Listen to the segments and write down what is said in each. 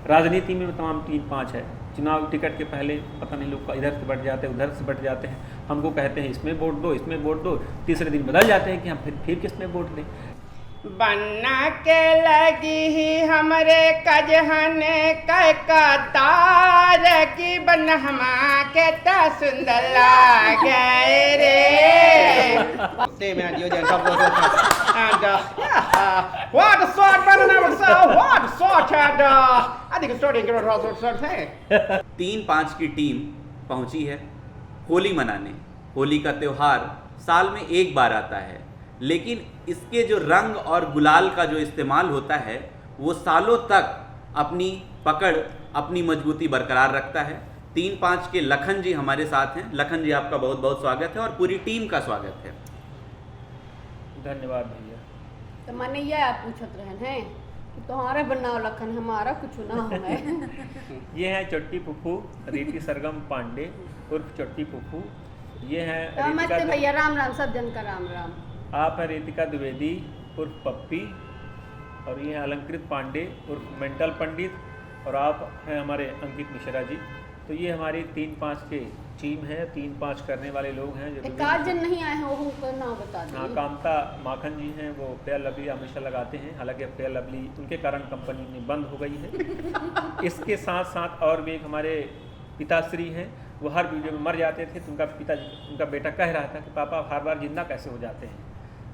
राजनीति में तमाम 3-5 है। चुनाव टिकट के पहले पता नहीं लोग इधर से बढ़ जाते हैं, उधर से बढ़ जाते हैं, हमको कहते हैं इसमें वोट दो, इसमें वोट दो, तीसरे दिन बदल जाते हैं कि हम फिर किस में वोट दें। बन्ना के लगी ही हमरे कजहन कतार की बनहमा के ता सुंदर लागे रे। What a sort, brother, never saw. What a sort, and I think it's starting to get all sorts of things. 3-5 की टीम पहुंची है होली मनाने। होली का त्यौहार साल में एक बार आता है, लेकिन इसके जो रंग और गुलाल का जो इस्तेमाल होता है वो सालों तक अपनी पकड़, अपनी मजबूती बरकरार रखता है। 3-5 के लखन जी हमारे साथ हैं। लखन जी, आपका बहुत बहुत स्वागत है और पूरी टीम का स्वागत है। धन्यवाद भैया। तो मैंने ये आप पूछत रहे हैं कि तुम्हारे बनाओ लखन, हमारा कुछ ना हमें। ये हैं चोट्टी पुप्पू रीति सरगम पांडे उर्फ चोट्टी पुप्पू। ये हैं नमस्ते भैया, राम राम, सब जन का राम राम। आप हैं रितिका द्विवेदी उर्फ पप्पी, और ये हैं अलंकृत पांडे उर्फ मेंटल पंडित, और आप हैं हमारे अंकित मिश्रा जी। तो ये हमारी 3-5 के टीम है, 3-5 करने वाले लोग हैं जो एक आध जन नहीं आए हैं, वो हमको नाम बता हाँ, दीजिए। कामता माखन जी हैं, वो फेयर लवली हमेशा लगाते हैं, हालांकि फेयर लवली उनके कारण कंपनी में बंद हो गई है। इसके साथ साथ और भी एक हमारे पिताश्री हैं, वो हर वीडियो में मर जाते थे, तो उनका बेटा कह रहा था कि पापा हर बार जिंदा कैसे हो जाते हैं।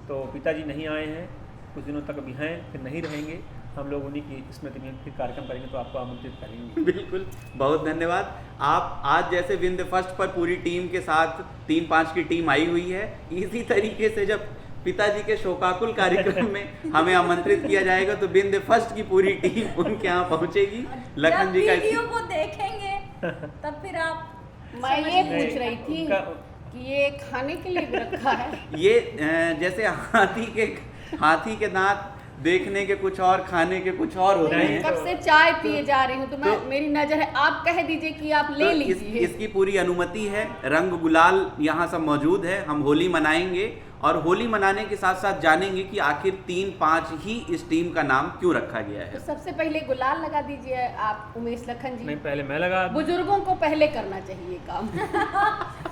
तो पिताजी नहीं आए हैं, कुछ दिनों तक अभी हैं, फिर नहीं रहेंगे। हम लोग उन्हीं की स्मृति में फिर कार्यक्रम करेंगे, तो आपको आमंत्रित करेंगे। बिल्कुल, बहुत धन्यवाद। आप आज जैसे विंध्य फर्स्ट पर पूरी टीम के साथ 3-5 की टीम आई हुई है, इसी तरीके से जब पिताजी के शोकाकुल कार्यक्रम में हमें आमंत्रित किया जाएगा तो विंध्य फर्स्ट की पूरी टीम उनके यहाँ पहुँचेगी। लखन जी का वीडियो को देखेंगे तब फिर आप मैं ये पूछ रही थी कि ये खाने के लिए भी रखा है। ये जैसे हाथी के दांत देखने के कुछ और, खाने के कुछ और होते हैं। कब से चाय पिए जा रही हूँ तो मेरी नजर है, आप कह दीजिए कि आप ले लीजिए। इसकी पूरी अनुमति है, रंग गुलाल यहाँ सब मौजूद है। हम होली मनाएंगे और होली मनाने के साथ साथ जानेंगे कि आखिर 3-5 ही इस टीम का नाम क्यों रखा गया है। तो सबसे पहले गुलाल लगा दीजिए आप उमेश लखन जी। नहीं, पहले मैं लगा। बुजुर्गों को पहले करना चाहिए काम।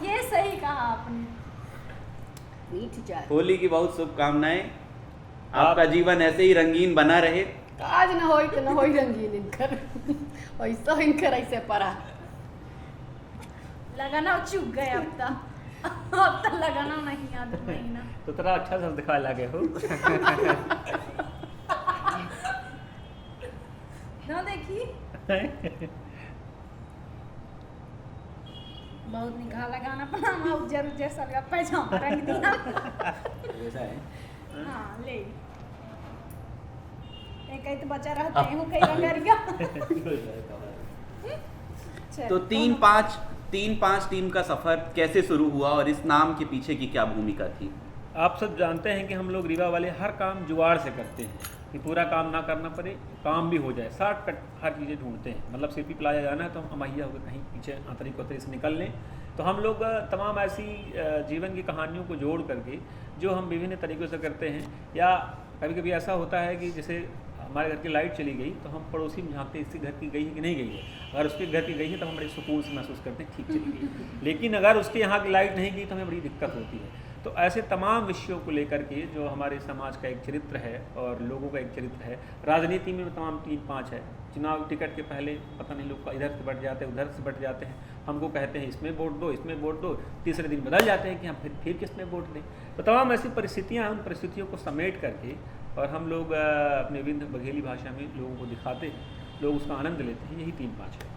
ये सही कहा आपने। मीठ चाय। होली की बहुत शुभकामनाएं। आपका जीवन ऐसे ही रंगीन बना रहे। आज न होई तो न होई रंगीन इनकर। ऐसा इनकर ऐसे पड़ा लगाना चुक गए अब तक लगाना नहीं याद महीना। तो तेरा अच्छा सा दिखा लगे हो। ना देखी बहुत निगाह लगाना पड़ा, जरूर जैसा लगा पैजामा रंग दिया। ऐसा है। हाँ ले एक तो बचा रहते हैं कई रंगरिया। तो 3-5 टीम का सफर कैसे शुरू हुआ और इस नाम के पीछे की क्या भूमिका थी? आप सब जानते हैं कि हम लोग रीवा वाले हर काम जुगाड़ से करते हैं कि पूरा काम ना करना पड़े, काम भी हो जाए, शॉर्टकट हर चीज़ें ढूंढते हैं। मतलब सिर्फ प्लाजा जाना है तो हम अमैया होकर कहीं पीछे आंतरिक उतरी से निकल लें। तो हम लोग तमाम ऐसी जीवन की कहानियों को जोड़ करके जो हम विभिन्न तरीक़ों से करते हैं, या कभी कभी ऐसा होता है कि जैसे हमारे घर की लाइट चली गई तो हम पड़ोसी में झाँकते इसके घर की गई है कि नहीं गई है। अगर उसके घर की गई है तो हम बड़े सुकून से महसूस करते हैं, ठीक चली गई। लेकिन अगर उसके यहाँ की लाइट नहीं गई तो हमें बड़ी दिक्कत होती है। तो ऐसे तमाम विषयों को लेकर के जो हमारे समाज का एक चरित्र है और लोगों का एक चरित्र है। राजनीति में तमाम 3-5 है। चुनाव टिकट के पहले पता नहीं लोग इधर से बढ़ जाते हैं, उधर से बढ़ जाते हैं, हमको कहते हैं इसमें वोट दो, इसमें वोट दो, तीसरे दिन बदल जाते हैं कि हम फिर किस में वोट दें। तो तमाम ऐसी परिस्थितियाँ हैं, उन परिस्थितियों को समेट करके और हम लोग अपने विंध्य बघेली भाषा में लोगों को दिखाते हैं, लोग उसका आनंद लेते हैं। यही 3-5 है।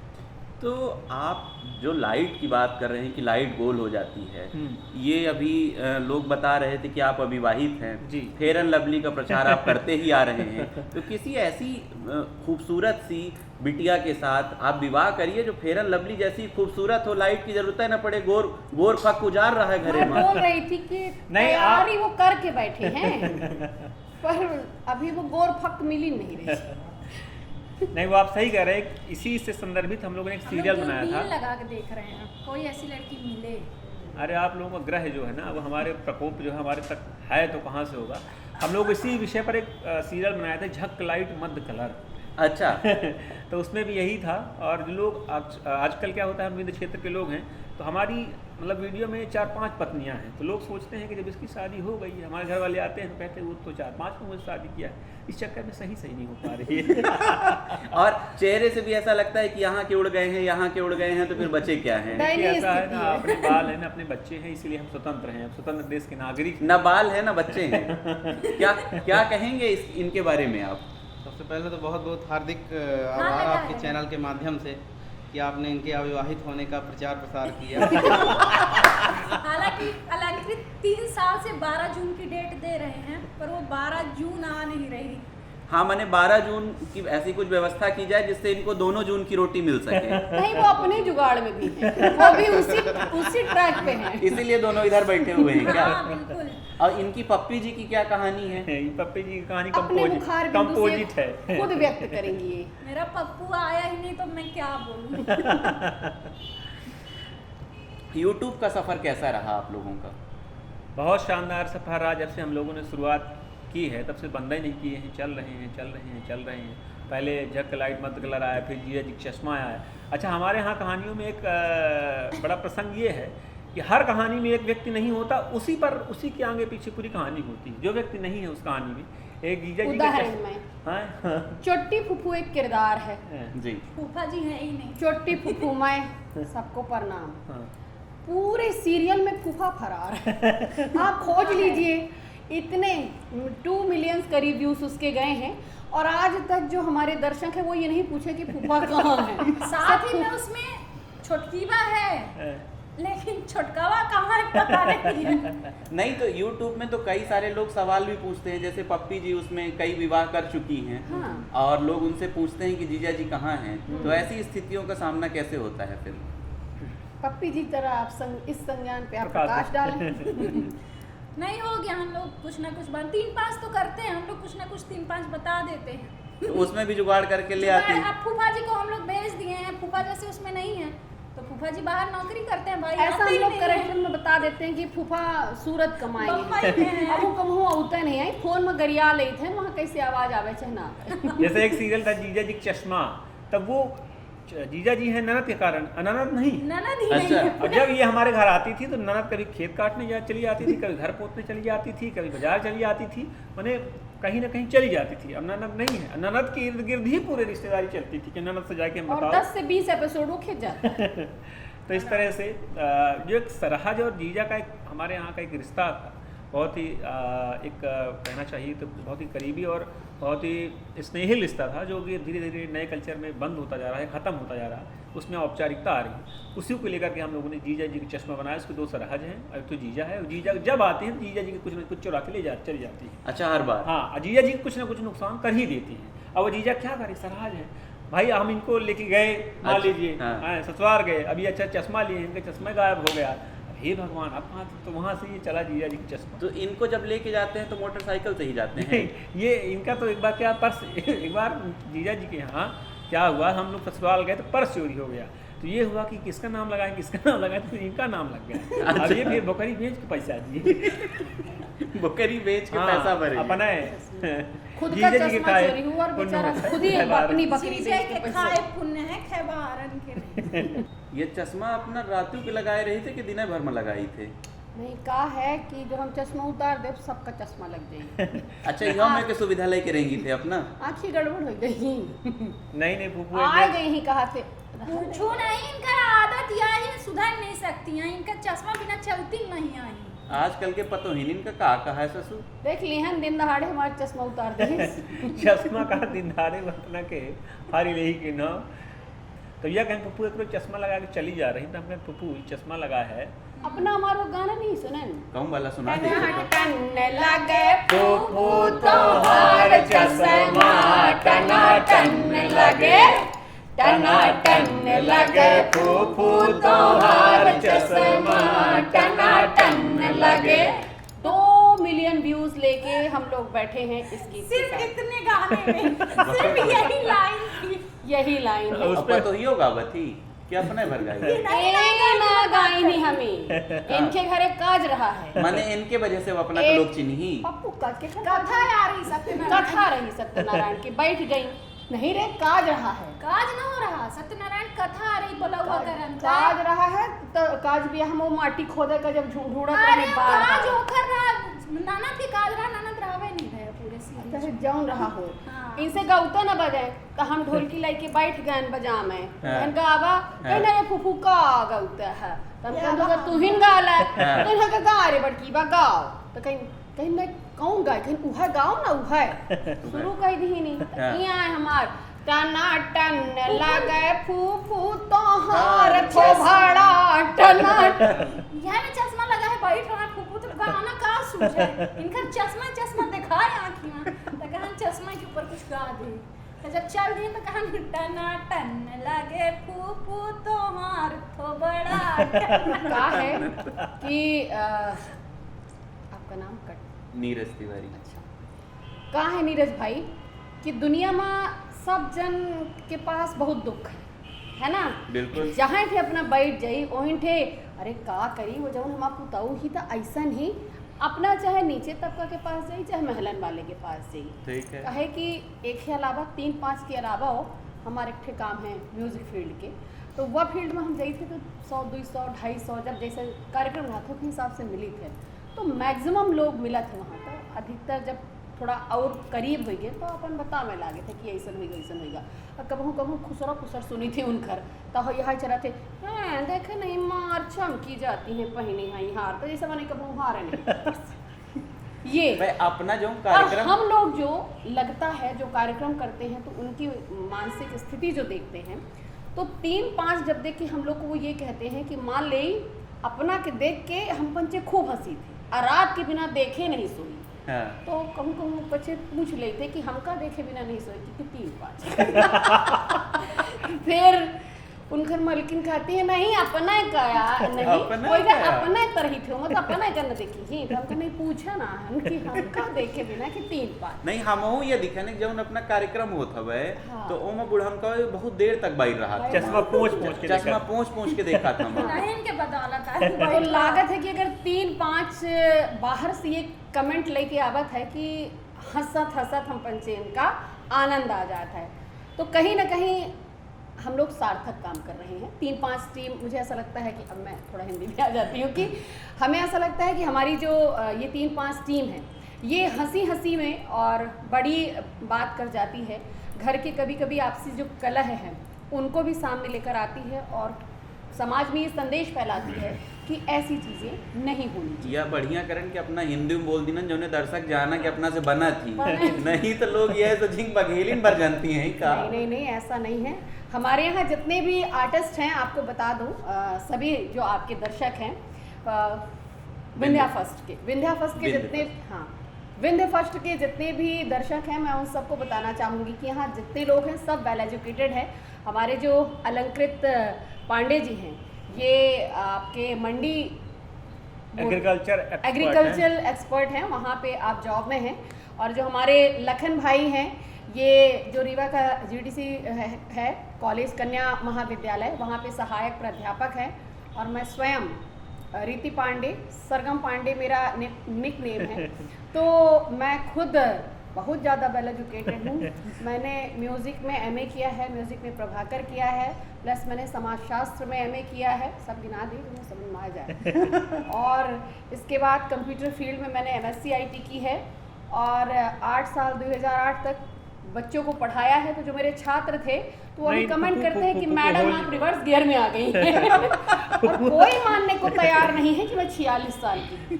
तो आप जो लाइट की बात कर रहे हैं कि लाइट गोल हो जाती है, ये अभी लोग बता रहे थे कि आप अविवाहित हैं जी। फेयर एंड लवली का प्रचार आप करते ही आ रहे हैं। तो किसी ऐसी खूबसूरत सी बिटिया के साथ आप विवाह करिए जो फेयर एंड लवली जैसी खूबसूरत हो, लाइट की जरूरत न पड़े, गोर फक उजार रहा है घरे में। बोल रही थी कि तैयारी वो करके बैठे हैं पर अभी वो गोर फक मिली नहीं रही। नहीं, वो आप सही कह रहे हैं। इसी से संदर्भित हम लोगों ने एक सीरियल बनाया था। लगा के देख रहे हैं कोई ऐसी लड़की मिले। अरे आप लोगों का ग्रह जो है ना, वो हमारे प्रकोप जो है हमारे तक है तो कहाँ से होगा। हम लोग इसी विषय पर एक सीरियल बनाए थे, झक लाइट मध्य कलर। अच्छा। तो उसमें भी यही था। और जो लोग आजकल क्या होता है, हम विंध्य क्षेत्र के लोग हैं तो हमारी मतलब वीडियो में 4-5 पत्नियां हैं, तो लोग सोचते हैं कि जब इसकी शादी हो गई है, हमारे घर वाले आते हैं तो कहते हैं वो तो 4-5 में मुझे शादी किया है। इस चक्कर में सही नहीं हो पा रही है। और चेहरे से भी ऐसा लगता है कि यहाँ के उड़ गए हैं, यहाँ के उड़ गए हैं, तो फिर बचे क्या हैं? दयनीय ऐसा है स्थिति ना, है। अपने बाल है ना, अपने बच्चे हैं, इसीलिए हम स्वतंत्र हैं, स्वतंत्र देश के नागरिक। न बाल है न बच्चे हैं। क्या कहेंगे इनके बारे में आप? सबसे पहले तो बहुत बहुत हार्दिक आभार आपके चैनल के माध्यम से कि आपने इनके अविवाहित होने का प्रचार प्रसार किया। हालांकि 3 साल से 12 जून की डेट दे रहे हैं, पर वो 12 जून आ नहीं रही। हाँ, मैंने 12 जून की ऐसी कुछ व्यवस्था की जाए जिससे इनको 2 जून की रोटी मिल सके। नहीं, वो अपने जुगाड़ में भी है, वो भी उसी ट्रैक पे है। इसीलिए दोनों इधर बैठे हुए हैं क्या? हाँ, बिल्कुल। और इनकी पप्पी जी की क्या कहानी है? ये पप्पी जी की कहानी अपने बुखार बिंदु कंपोजिट से है। खुद व्यक्त करेंगी ये। मेरा पप्पू आया ही नहीं तो मैं क्या बोलूं। यूट्यूब का सफर कैसा रहा आप लोगों का? बहुत शानदार सफर रहा। जब से हम लोगों ने शुरुआत की है तब से बंद ही नहीं किए हैं, चल रहे हैं। पहले झक लाइट मत कलर आया, फिर जीजा जी चश्मा आया। अच्छा, हमारे यहाँ कहानियों में एक बड़ा प्रसंग ये है कि हर कहानी में एक व्यक्ति नहीं होता, उसी के आगे पीछे पूरी कहानी होती है। जो व्यक्ति नहीं है उस कहानी में, एक जीजा जी उदाहरण में हाँ चोटी फुफू एक किरदार है। जी। फूफा जी है ही नहीं। चोटी फुफू मैं सबको प्रणाम। हाँ। पूरे सीरियल में फूफा फरार है। आप खोज लीजिए, इतने 2 मिलियन करीब व्यूज उसके गए हैं और आज तक जो हमारे दर्शक हैं वो ये नहीं पूछे कि फूफा कहाँ है। साथ ही में उसमें छोटकीवा है, लेकिन छोटकावा कहाँ है पता नहीं है। नहीं तो YouTube में तो कई सारे लोग सवाल भी पूछते हैं, जैसे पप्पी जी उसमें कई विवाह कर चुकी हैं। हाँ। और लोग उनसे पूछते हैं कि जीजा जी कहाँ हैं। तो ऐसी स्थितियों का सामना कैसे होता है फिर? पप्पी जी तरह आप इस संज्ञान पे आप प्रकाश प्रकाश डालें। नहीं हो गया, हम लोग कुछ ना कुछ 3-5 तो करते हैं, हम लोग कुछ ना कुछ 3-5 बता देते हैं। तो उसमें भी जुगाड़ करके ले आती हैं। अब फूफा जी को हम लोग भेज दिए हैं, फूफा जैसे उसमें नहीं है तो फूफा जी बाहर नौकरी करते हैं भाई। ऐसा आते हम ही लोग नहीं करेक्टर हैं। में बता देते हैं कि फूफा सूरत बम्बई कमाएंगे। में है। अब वो कमहू औते नहीं आई, फोन में गरिया ले थे, वहाँ कैसे आवाज आवे चाहे ना आवे। जैसे एक सीरियल था जीजा जी चश्मा, तब वो जीजा जी हैं ननद के कारण, अननद नहीं। ननद ही अच्छा। नहीं है। और जब ये हमारे घर आती थी तो ननद कभी खेत काटने चली जाती थी, कभी घर पोतने चली जाती थी, कभी बाजार चली जाती थी, मैंने कहीं ना कहीं चली जाती थी। अब ननद नहीं है, ननद के इर्द गिर्द ही पूरी रिश्तेदारी चलती थी कि ननद से जाके हम और बताओ। 10 से 20 एपिसोड वो खिंच जाता है। तो इस तरह से जो एक सरहज और जीजा का एक हमारे यहाँ का एक रिश्ता था, बहुत ही कहना चाहिए तो बहुत ही करीबी और बहुत ही स्नेही रिश्ता था, जो कि धीरे धीरे नए कल्चर में बंद होता जा रहा है, ख़त्म होता जा रहा है, उसमें औपचारिकता आ रही है। उसी को लेकर के हम लोगों ने जीजा जी का चश्मा बनाया। उसके 2 सरहज हैं, एक तो जीजा है, और जीजा जब आते हैं तो जीजा जी के कुछ ना कुछ चुरा के चली जाती है। अच्छा, हर बार? हाँ, जीजा जी कुछ ना कुछ नुकसान कर ही देती हैं। अब वो जीजा क्या करे, सरहज है भाई। हम इनको लेके गए, मान अच्छा, लीजिए हाँ। ससुराल गए, अभी अच्छा चश्मा लिए, इनका चश्मा गायब हो गया। हे भगवान, अब कहाँ तो वहाँ से ये चला जीजा जी का चश्मा। तो इनको जब लेके जाते हैं तो मोटरसाइकिल से ही जाते हैं? ये इनका तो एक बार क्या पर्स एक बार जीजा जी के यहाँ क्या हुआ, हम लोग ससुराल गए तो पर्स चोरी हो गया। तो ये हुआ कि किसका नाम लगाएं, तो इनका नाम लग गया। अब ये फिर बकरी बेच के पैसा दिए। बकरी बेच के पैसा भरे। अपना है खुद का जीजा जी के चश्मा खाए चोरी हुआ और पुण्य बेचारा होता है। खुद ही अपनी बकरी जीजा बेच के के पैसे। खाए पुण्य है खेबारन के। ये चश्मा अपना रातू के लगाए रहे थे कि दिन भर में लगाई थे? नहीं, कहा है कि जो हम चश्मा उतार दे सबका चश्मा लग जाएगी। अच्छा, यो में के सुविधा लेके रहेंगी थे अपना? आँखी गड़बड़ हो गई। नहीं फूफू आ गई ही कहा थे। पूछो नहीं, इनका आदत यह है, सुधर नहीं सकती हैं, इनका चश्मा बिना चलती नहीं आई। आजकल के पतोहिन इनका कहा है ससुर? देख ली हैं, दिन दहाड़े हमारे चश्मा उतार दिए। चश्मा का दिन धारे वतना के हारी रही कि न। तो यह कहें पप्पू एक चश्मा लगा के चली जा रही, तो हम कहें पप्पू चश्मा लगा है। अपना हमारा गाना नहीं सुने? कहूँ वाला सुना दे। लगे फूफू तोहार चश्मा टना टन लगे, टना टन लगे फूफू तोहार चश्मा टना टन लगे। 2 मिलियन व्यूज लेके हम लोग बैठे हैं इस गीत के सिर्फ साथ। इतने गाने में सिर्फ यही लाइन थी। यही लाइन है। अब पतोहियो गावती कि अपने भर गाई? ए ना गाई नहीं हमें, इनके घरे काज रहा है। माने इनके वजह से वो अपना के लोग चिन्ही। पप्पू काज के कथा आ रही सत्यनारायण। कथा रही सत्यनारायण की, बैठ गई नहीं रे, काज रहा है। काज ना हो रहा, सत्यनारायण कथा आ रही बोला हुआ करन काज रहा है तो काज भी हम वो माटी खोदे का जब ढूंढत अरे रहे बार काज होकर रहा, ननद के काज रहा, ननद रहवे नहीं रहे पूरे सीरीज चाहे जौन रहा हो। हाँ। इनसे गौता न बजाए तो हम ढोलकी लेके बैठ गए बजा में कहन गावा कहना ये फुफू का गौता है तब कहन तू हिन गाला कहन का गा रे बड़की बा गाओ तो कहीं मैं कौन गाय कहीं उहा गाओ ना उहा शुरू कह दी नहीं यहाँ हमार टना टन लगे फूफू तोहार थोबड़ा टना यहाँ में चश्मा लगा है बैठ रहा फूफू तो गाना का सूझे इनका चश्मा दिखाए आँखी में तो कहन चश्मा के ऊपर कुछ गा दे तो जब चल दिए तो कहन टना टन लगे फूफू तोहार थोबड़ा का है कि आपका नाम कट नीरज तिवारी। अच्छा का है नीरज भाई कि दुनिया में सब जन के पास बहुत दुख है ना। बिल्कुल। जहाँ थे अपना बैठ जाई वहीं थे अरे का करी वो जब हम आपको ताऊ ही था ऐसा ही अपना चाहे नीचे तबका के पास जाई चाहे महलन वाले के पास जाई। ठीक है। कहे कि एक के अलावा 3-5 के अलावा हो हमारे एक काम है म्यूजिक फील्ड के तो वह फील्ड में हम गए थे तो 100 200 250 जब जैसे कार्यक्रम हाथों के हिसाब से मिली थे तो मैक्सिमम लोग मिला थे वहाँ पर। अधिकतर जब थोड़ा और करीब हो गए तो अपन बता में लागे थे कि ऐसा होगा और कबहू कबहू खुसरा खुसर सुनी थी उनकर तो यहाँ चला थे देखे नहीं मार चमकी जाती हैं पहने हैं हार तो जैसे मैंने कबहू हारे नहीं ये भाई अपना जो और कार्यक्रम हम लोग जो लगता है जो कार्यक्रम करते हैं तो उनकी मानसिक स्थिति जो देखते हैं तो 3-5 जब देख के हम लोग को वो ये कहते हैं कि मान ले अपना के देख के हम पंचे खूब हंसी थे और रात के बिना देखे नहीं सोई। हाँ। तो कहूँ कहूँ बच्चे पूछ लेते कि हमका देखे बिना नहीं सोई कि 3-5 फिर उनकर मलकिन कहती है नहीं अपना कया नहीं अपना कोई क्या? अपना तरही थे मतलब अपना करना देखी ही तो हमको नहीं पूछा ना हम कि हमका देखे बिना कि 3-5 नहीं हम ये दिखाने जब अपना कार्यक्रम होत हवे हाँ। तो ओमा बुढ़म का बहुत देर तक बाहर रहा था। चश्मा पोंछ के चश्मा पोंछ के देखा था हम। नहीं इनके बदौलत तो है लागत है कि अगर 3-5 बाहर से ये कमेंट लेके आवत है कि हंसत हंसत हम पंचे इनका आनंद आ जाता है तो कहीं ना कहीं हम लोग सार्थक काम कर रहे हैं। 3-5 टीम मुझे ऐसा लगता है कि अब मैं थोड़ा हिंदी में आ जाती हूँ कि हमें ऐसा लगता है कि हमारी जो ये 3-5 टीम है ये हंसी हंसी में और बड़ी बात कर जाती है घर के कभी कभी आपसी जो कलह है उनको भी सामने लेकर आती है और समाज में ये संदेश फैलाती है कि ऐसी चीज़ें नहीं होनी चाहिए। या बढ़िया करन कि अपना हिंदी में बोल दी ना जो दर्शक जाना कि अपना से बना थी नहीं तो लोग ये तो झिंग बघेलिन भर जानती हैं का। नहीं ऐसा नहीं है। हमारे यहाँ जितने भी आर्टिस्ट हैं आपको बता दूं सभी जो आपके दर्शक हैं विंध्या फर्स्ट के जितने हाँ विंध्य फर्स्ट के जितने भी दर्शक हैं मैं उन सबको बताना चाहूँगी कि यहाँ जितने लोग हैं सब वेल एजुकेटेड हैं। हमारे जो अलंकृत पांडे जी हैं ये आपके मंडी एग्रीकल्चर एक्सपर्ट हैं वहाँ पे आप जॉब में हैं और जो हमारे लखन भाई हैं ये जो रीवा का जीडीसी है कॉलेज कन्या महाविद्यालय वहाँ पे सहायक प्राध्यापक है और मैं स्वयं रीति पांडे सरगम पांडे मेरा निक नेम है तो मैं खुद बहुत ज़्यादा वेल एजुकेटेड हूँ। मैंने म्यूज़िक में एमए किया है, म्यूज़िक में प्रभाकर किया है, प्लस मैंने समाजशास्त्र में एमए किया है, सब गिना दी तो समझ में आ जाए और इसके बाद कंप्यूटर फील्ड में मैंने एमएससी आईटी की है और 8 साल 2008 तक बच्चों को पढ़ाया है। तो जो मेरे छात्र थे तो अभी कमेंट करते हैं कि मैडम आप रिवर्स गियर में आ गई हैं और कोई मानने को तैयार नहीं है कि मैं 46 साल की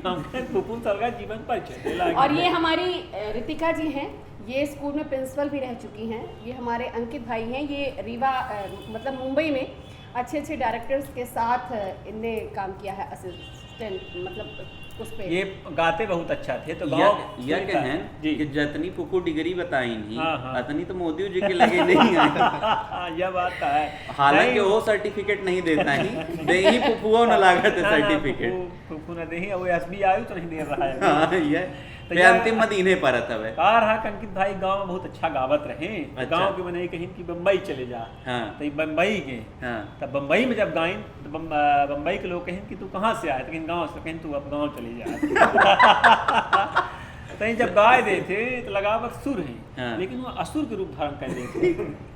जीवन पर और ये हमारी रितिका जी हैं, ये स्कूल में प्रिंसिपल भी रह चुकी हैं। ये हमारे अंकित भाई हैं, ये रीवा मतलब मुंबई में अच्छे डायरेक्टर्स के साथ इनने काम किया है असिस्टेंट मतलब उस पे। ये गाते बहुत अच्छा थे तो या कहें कि जतनी पुकु डिग्री बताई नहीं हाँ। अतनी तो मोदी जी के लगे नहीं आए यह बात है। हालांकि वो सर्टिफिकेट नहीं देता ही दे ही पुपुओ न लागत है सर्टिफिकेट पुपू न देही और एसबीआई तो नहीं दे रहा है। हाँ ये तो ये अंतिम मदीने पर हवे कार हा अंकित भाई गांव में बहुत अच्छा गावत रहे। अच्छा। गांव के बने कहीं कि बम्बई चले जा हाँ। तो बम्बई के हाँ। तब बम्बई में जब गाइन तो बम्बई के लोग कहें कि तू कहाँ से आए तो कहीं गाँव से कहें तू अब गाँव चले जा तई जब गाय दे थे तो लगावत सुर है हाँ। लेकिन वो असुर के रूप धारण कर ले थे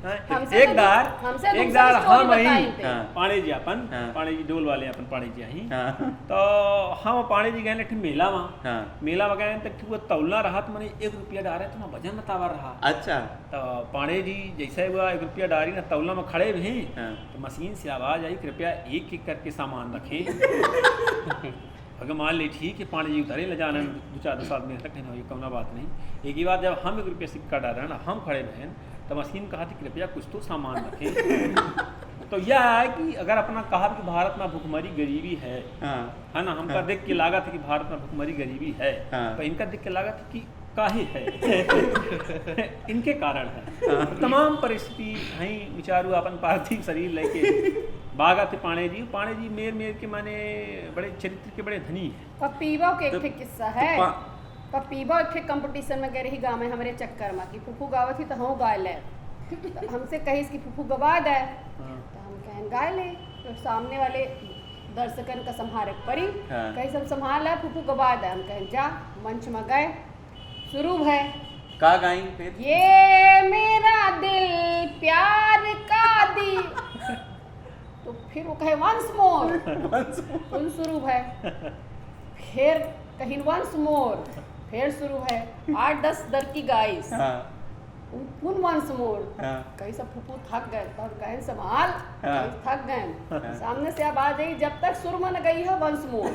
हाँ, हमसे एक तो- दार हमसे तो एक दूसरी दार स्टोरी हम बताई आई थे। हाँ। पाणे जी अपन हाँ। पाणे जी डोल वाले अपन पाणे जी आई हाँ तो हम पाणे जी गए थे मेला वहाँ हाँ मेला में गए तो वो तौलना रहा तो मैंने 1 रुपया डाले तो ना वजन बतावा रहा अच्छा तो पाणे जी जैसे हुआ 1 रुपया डाली ना तौला में खड़े भी हाँ तो मशीन से आवाज आई कृपया एक एक करके सामान रखें अगर मान ली ठीक है पानी जी उतारे ले जाना 2-4 आदमी तक नहीं कौना बात नहीं। एक ही बात जब हम 1 रुपया सिक्का डाल रहे हैं ना हम खड़े बहन तो मशीन कहा थी कृपया कुछ तो सामान रखें तो यह है कि अगर अपना कहा कि भारत में भुखमरी गरीबी है हाँ ना हमका देख के लागत है कि भारत में भुखमरी गरीबी है हाँ। तो इनका देख के लागत है कि काहे है इनके कारण है तमाम परिस्थिति हैं विचारू अपन पार्थिव शरीर लेके बागा थे पाणे जी मेर के माने बड़े चरित्र के बड़े धनी है पपीबा के एक ठे किस्सा है तो पपीबा एक ठे कंपटीशन में गए रही गाँव में हमारे चक्कर में कि फूफू गावत थी तो हम गाय ले तो हमसे कही कि फूफू गवा दे हाँ। तो हम कहें गाय ले तो सामने वाले दर्शकन का संहारक परी हाँ। कहीं सब संभाल है फूफू गवा दे हम कहें जा मंच में गए शुरू है का गाइन फिर ये मेरा दिल प्यार का दी तो फिर वो कहे वंस मोर फिर शुरू है फिर कहीं वंस मोर फिर शुरू है 8-10 दर की गाइस हाँ पुन वंस मोर हाँ कहीं सब फूफू थक गए तब कहें संभाल हाँ। कहीं थक गए सामने से अब आ जाई जब तक सुर मन गई है वंस मोर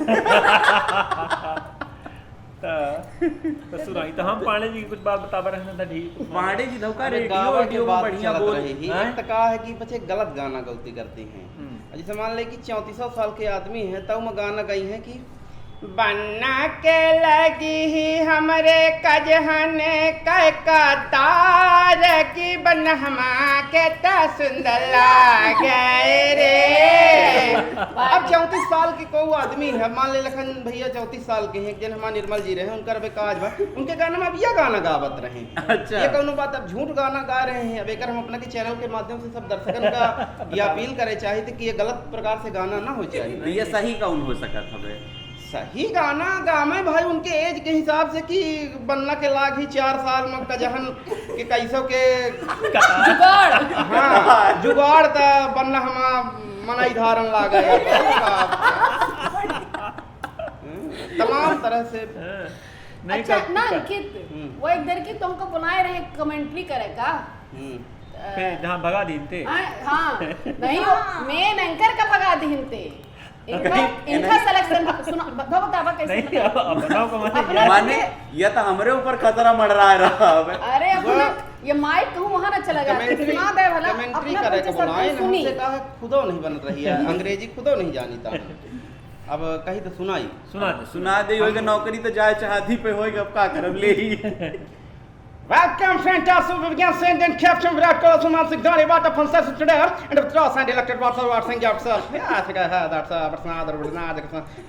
तो सुनाई तो हम पाणे जी की कुछ बात बतावा रहे था ठीक पांडे जी धोखा अरे रेडियो गावा के रेडियो में बात बढ़िया चलत बोल रही ही। हैं? एक तो कहा है कि बच्चे गलत गाना गलती करते हैं जैसे मान ले कि 3400 साल के आदमी है तब में गाना गई है कि बन्ना के लगी ही हमरे कजहन कतार की बनहमा के ता सुंदर लागे रे। अब 34 साल के कोई आदमी है मान ले लखन भैया 34 साल के हैं जन हमारे निर्मल जी रहे उनका काज बा उनके गाना में अब यह गाना गावत रहे अच्छा। ये कौनो बात अब झूठ गाना गा रहे हैं अब एक हम अपना के चैनल के माध्यम से सब दर्शकन का ये अपील करे चाहते कि ये गलत प्रकार से गाना ना हो तो चाहिए ये सही कौन हो सका था बे सही गाना गामे भाई उनके एज के हिसाब से कि बनना के लाग ही 4 साल में कजहन के कैसो के जुगाड़ हाँ जुगाड़ था बनना हमा मनाई धारण लागा तमाम तरह से नहीं अच्छा कर- ना कर- अंकित वो एक देर की तुमको बुलाए रहे कमेंट्री करे का फिर जहाँ भगा दीनते हाँ नहीं मेन एंकर का भगा दीनते इनका नहीं, सिलेक्शन सुना बतावा कैसे नहीं बतावा? अब बताओ को अपना- माने माने यह तो हमारे ऊपर खतरा मंडरा रहा है अरे अपना ये माइक कहूँ वहाँ ना चला जाता कमेंट्री सुना दे भला कमेंट्री अपना करे बच्चे के सब बुलाए सुनी हमसे कहा खुदो नहीं बन रही है अंग्रेजी खुदो नहीं जानी था अब कहीं तो सुनाई सुना दे होगा नौकरी तो जाए चाहती पे होगा अब का करब ले ही Welcome, fantastic. We begin sending captain Virat Kohli, Suman Singh Dhoni, what a fantastic today. And the toss and elected what Singh yourself. Yeah, I think I heard that. But now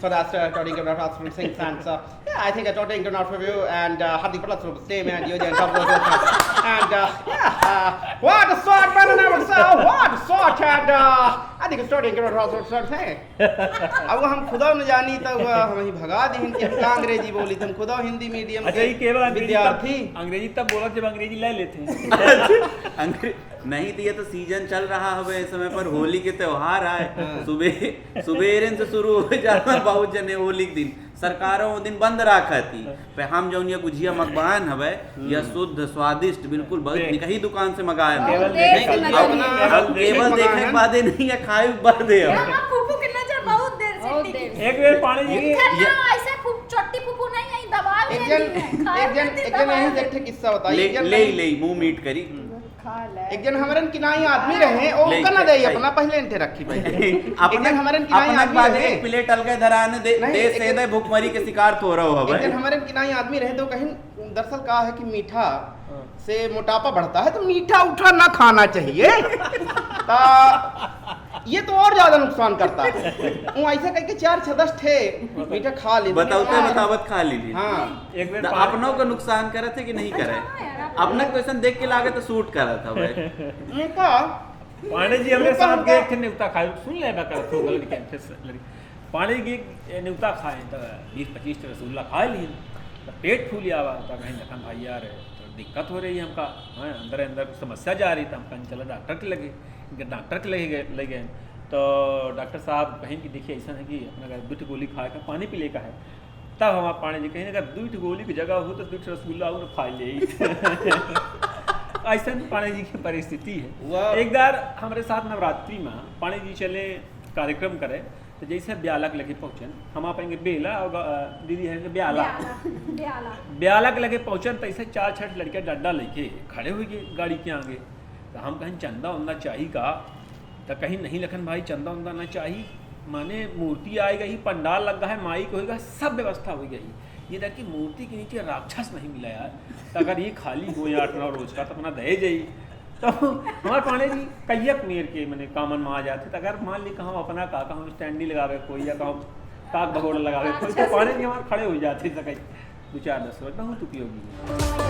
so that's talking about from Singh fans. Yeah, I think I talking about for you and Hardik Patel from Stay Man, you and and yeah, what a sort, man, and I would say, what a sort, and I think it's starting to about sort thing. अब हम खुदा न जानी तो हम ही भगा दी कि हम अंग्रेजी बोली तुम खुदा हिंदी मीडियम अच्छा ये केवल विद्यार्थी अंग्रेजी तब बोला जब अंग्रेजी ले लेते हैं नहीं तो ये तो सीजन चल रहा है इस समय पर होली के त्योहार आए सुबेरे से शुरू हो जाता बहुत जने होली के दिन सरकारों वो दिन बंद रखा थी पे हम जो ये गुजिया मकबान हवे यह शुद्ध स्वादिष्ट बिल्कुल बहुत निकही दुकान से मंगाए केवल देर से देखे- नजर अपना- नहीं आया। अब केवल देखने के बाद नहीं है खाए बाद है अब। यहाँ फूफू की नजर बहुत देर से बहुत टिकी। देर से। एक बार पानी जी की इनका ना ऐसे चट्टी फूफू नहीं आई दबा एक जन यही देख किस्सा बताइए ले ले ले मुंह मीट करी खा ले एक जन हमरन किनाई आदमी रहे ओ ले कना दे ले। अपना पहले इंटे रखी भाई अपने एक जन हमरन किनाई अपने आदमी बाद रहे एक प्लेट अलगे धराने दे नहीं, दे एक- से दे भूखमरी के शिकार तो रहो एक जन हवे हमरन किनाई आदमी रहे तो कहीं दरअसल कहा है कि मीठा से मोटापा बढ़ता है तो मीठा उठा ना खाना चाहिए ये तो और ज्यादा नुकसान करता है वो ऐसे कह के 4-6 थे मीठा खा ले बताओते बतावत खा लीजिए हाँ एक बार तो पानी- अपनों को नुकसान करे थे कि नहीं करे अपने क्वेश्चन देख के लागे तो सूट करा था भाई उनका पांडे जी हमरे साथ गए थे न्यूता खाए सुन ले बकर तो गलत के फिर लड़ी पांडे जी न्यूता खाए तो 20-25 रसगुल्ला खा लिए तो पेट फूल आवा तो कहीं लखन भाई यार तो दिक्कत हो रही है हमका, हाँ अंदर अंदर समस्या जा रही, तो हम कहीं चलो डॉक्टर के लगे, डॉक्टर के ले गए तो डॉक्टर साहब कहें कि देखिए ऐसा है कि अपना अगर 2 गोली खाए का पानी पी ले का है, तब हमारे पानी जी कहीं अगर 2 गोली की जगह हो तो 2 रसगुल्ला हो खा ले ऐसा पानी जी की परिस्थिति है। एक बार हमारे साथ नवरात्रि में पानी जी चले कार्यक्रम करे, तो जैसे ब्यालक लगे पहुँचन, हम आप बेला और दीदी है ब्यालक लगे पहुँचन, तो ऐसे 4-6 लड़के डंडा लेके खड़े हो गए गाड़ी के आगे। तो हम कहीं चंदा उंदा चाहिए का, तो कहीं नहीं लखन भाई चंदा उंदा ना चाहिए, माने मूर्ति आएगा ही, पंडाल लग गया है, माइक होएगा, सब व्यवस्था हो गई। ये था कि मूर्ति के नीचे राक्षस नहीं मिला यार, तो अगर ये खाली हो 8-9 रोज का तो अपना दहे जाई। तो हमारे पाने जी कैयक मेर के मैंने कामन में आ जाते, तो अगर मान ली कहाँ अपना का कहूँ स्टैंडी लगावे कोई, या कहूँ काक भगोड़ा लगावे कोई, तो पाने जी हमारे खड़े हो जाते, 2-4-10 बहुत उपयोगी है।